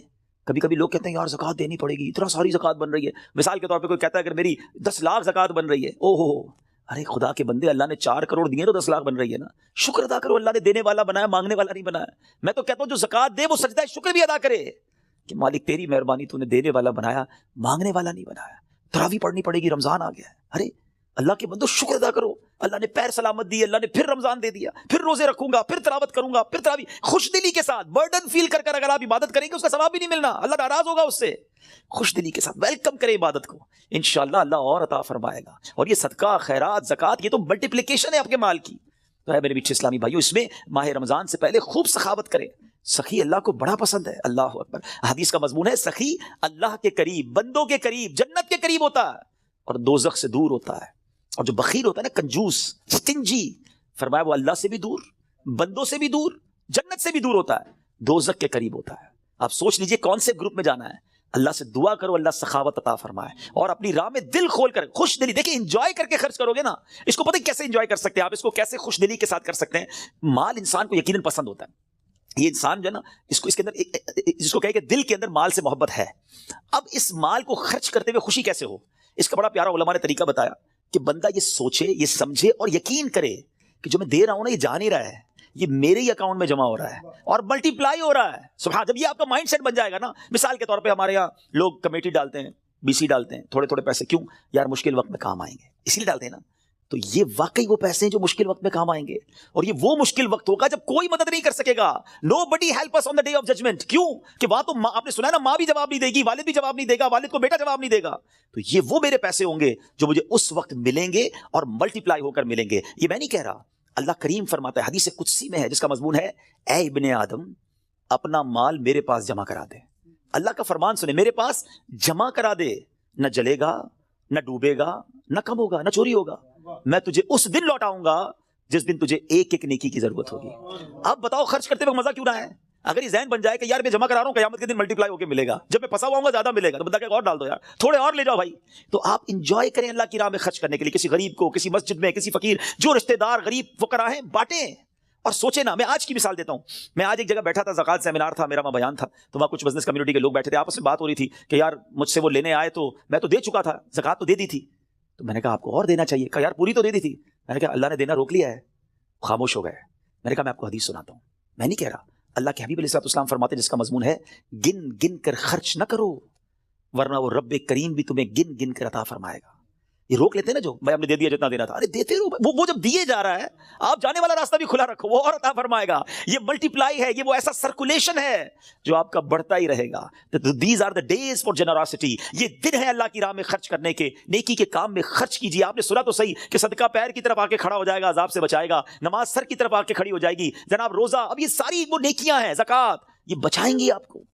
کبھی کبھی لوگ کہتے ہیں یار زکوٰۃ دینی پڑے گی، اتنا ساری زکوٰۃ بن رہی ہے. مثال کے طور پہ کوئی کہتا ہے اگر میری 10 لاکھ زکوٰۃ بن رہی ہے، او ہو، ارے خدا کے بندے، اللہ نے 4 کروڑ دیے تو 10 لاکھ بن رہی ہے نا. شکر ادا کرو، اللہ نے دینے والا بنایا، مانگنے والا نہیں بنایا. میں تو کہتا ہوں جو زکوٰۃ دے وہ سجدہ شکر بھی ادا کرے کہ مالک تیری مہربانی، تو نے دینے والا بنایا، مانگنے والا نہیں بنایا. تراویح پڑھنی پڑے گی، رمضان آ گیا ہے. ارے اللہ کے بندو شکر ادا کرو، اللہ نے پیر سلامت دی، اللہ نے پھر رمضان دے دیا، پھر روزے رکھوں گا، پھر تلاوت کروں گا، پھر تراویح. خوش دلی کے ساتھ برڈن فیل کر کر اگر آپ عبادت کریں گے اس کا ثواب بھی نہیں ملنا، اللہ ناراض ہوگا اس سے. خوش دلی کے ساتھ ویلکم کریں عبادت کو، انشاءاللہ اللہ اور عطا فرمائے گا. اور یہ صدقہ خیرات زکوٰۃ یہ تو ملٹیپلیکیشن ہے آپ کے مال کی. تو ہے میرے میٹھے اسلامی بھائیو، اس میں ماہ رمضان سے پہلے خوب سخاوت کریں. سخی اللہ کو بڑا پسند ہے. اللہ اکبر. حدیث کا مضمون ہے سخی اللہ کے قریب، بندوں کے قریب، جنت کے قریب ہوتا ہے اور دوزخ سے دور ہوتا ہے. اور جو بخیل ہوتا ہے نا، کنجوس، سٹنجی، فرمایا وہ اللہ سے بھی دور، بندوں سے بھی دور، جنت سے بھی دور ہوتا ہے، دوزخ کے قریب ہوتا ہے. آپ سوچ لیجئے کون سے گروپ میں جانا ہے. اللہ سے دعا کرو اللہ سخاوت عطا فرمائے اور اپنی راہ میں دل کھول کر خوش دلی. دیکھیں انجوائے کر کے خرچ کرو گے نا، اس کو پتہ ہے کیسے انجوائے کر سکتے ہیں آپ، اس کو کیسے خوش دلی کے ساتھ کر سکتے ہیں. مال انسان کو یقیناً پسند ہوتا ہے. یہ انسان جو ہے نا اس کے اندر جس کو کہے کہ دل کے اندر مال سے محبت ہے. اب اس مال کو خرچ کرتے ہوئے خوشی کیسے ہو، اس کا بڑا پیارا علماء نے طریقہ بتایا کہ بندہ یہ سوچے، یہ سمجھے اور یقین کرے کہ جو میں دے رہا ہوں نا یہ جا نہیں رہا ہے، یہ میرے ہی اکاؤنٹ میں جمع ہو رہا ہے اور ملٹی پلائی ہو رہا ہے. سبحان. جب یہ آپ کا مائنڈ سیٹ بن جائے گا نا، مثال کے طور پہ ہمارے یہاں لوگ کمیٹی ڈالتے ہیں، BC ڈالتے ہیں، تھوڑے تھوڑے پیسے. کیوں یار؟ مشکل وقت میں کام آئیں گے، اسی لیے ڈالتے ہیں نا. تو یہ واقعی وہ پیسے ہیں جو مشکل وقت میں کام آئیں گے. اور یہ وہ مشکل وقت ہوگا جب کوئی مدد نہیں کر سکے گا. Nobody help us on the day of judgment. کیوں کہ وہاں تو آپ نے سنا ہے نا، ماں بھی جواب نہیں دے گی، والد بھی جواب نہیں دے گا، والد کو بیٹا جواب نہیں دے گا. تو یہ وہ میرے پیسے ہوں گے جو مجھے اس وقت ملیں گے اور ملٹی پلائی ہو کر ملیں گے. یہ میں نہیں کہہ رہا، اللہ کریم فرماتا ہے، حدیث قدسی میں ہے جس کا مضمون ہے اے ابن آدم اپنا مال میرے پاس جمع کرا دے. اللہ کا فرمان سنے، میرے پاس جمع کرا دے، نہ جلے گا، نہ ڈوبے گا، نہ کم ہوگا، نہ چوری ہوگا. میں تجھے اس دن لوٹاؤں گا جس دن تجھے ایک ایک نیکی کی ضرورت ہوگی. اب بتاؤ خرچ کرتے وقت مزہ کیوں نہ ہے؟ اگر یہ ذہن بن جائے کہ یار میں جمع کرا رہا ہوں، قیامت کے دن ملٹی پلائی ہو کے ملے گا، جب میں پھنسا ہوا ہوں گا زیادہ ملے گا، تو بندہ کہ اور ڈال دو یار، تھوڑے اور لے جاؤ بھائی. تو آپ انجوائے کریں اللہ کی راہ میں خرچ کرنے کے لیے، کسی غریب کو، کسی مسجد میں، کسی فقیر، جو رشتہ دار غریب فقراء ہیں بانٹیں. اور سوچے نا، میں آج کی مثال دیتا ہوں. میں آج ایک جگہ بیٹھا تھا، زکوٰۃ سیمینار تھا میرا، وہاں بیان تھا، تو وہاں کچھ بزنس کمیونٹی کے لوگ بیٹھے تھے، آپس میں بات ہو رہی تھی کہ یار مجھ سے وہ لینے آئے تو میں تو دے چکا تھا، زکوٰۃ تو دے دی تھی. تو میں نے کہا آپ کو اور دینا چاہیے. کہا یار پوری تو دے دی تھی. میں نے کہا اللہ نے دینا روک لیا ہے. خاموش ہو گئے. میں نے کہا میں آپ کو حدیث سناتا ہوں، میں نہیں کہہ رہا، اللہ کے حبیب علیہ السلام فرماتے جس کا مضمون ہے گن گن کر خرچ نہ کرو ورنہ وہ رب کریم بھی تمہیں گن گن کر عطا فرمائے گا. یہ روک لیتے ہیں نا جو بھائی ہم نے دے دیا جتنا دینا تھا، ارے دیتے رہو. وہ جب دیے جا رہا ہے آپ جانے والا راستہ بھی کھلا رکھو، وہ اور عطا فرمائے گا. یہ ملٹی پلائی ہے، یہ وہ ایسا سرکولیشن ہے جو آپ کا بڑھتا ہی رہے گا. These are the days for generosity. یہ دن ہے اللہ کی راہ میں خرچ کرنے کے، نیکی کے کام میں خرچ کیجیے. آپ نے سنا تو صحیح کہ صدقہ پیر کی طرف آ کے کھڑا ہو جائے گا، عذاب سے بچائے گا. نماز سر کی طرف آ کے کھڑی ہو جائے گی. جناب روزہ، اب یہ ساری وہ نیکیاں ہیں، زکوٰۃ، یہ بچائیں گی آپ کو.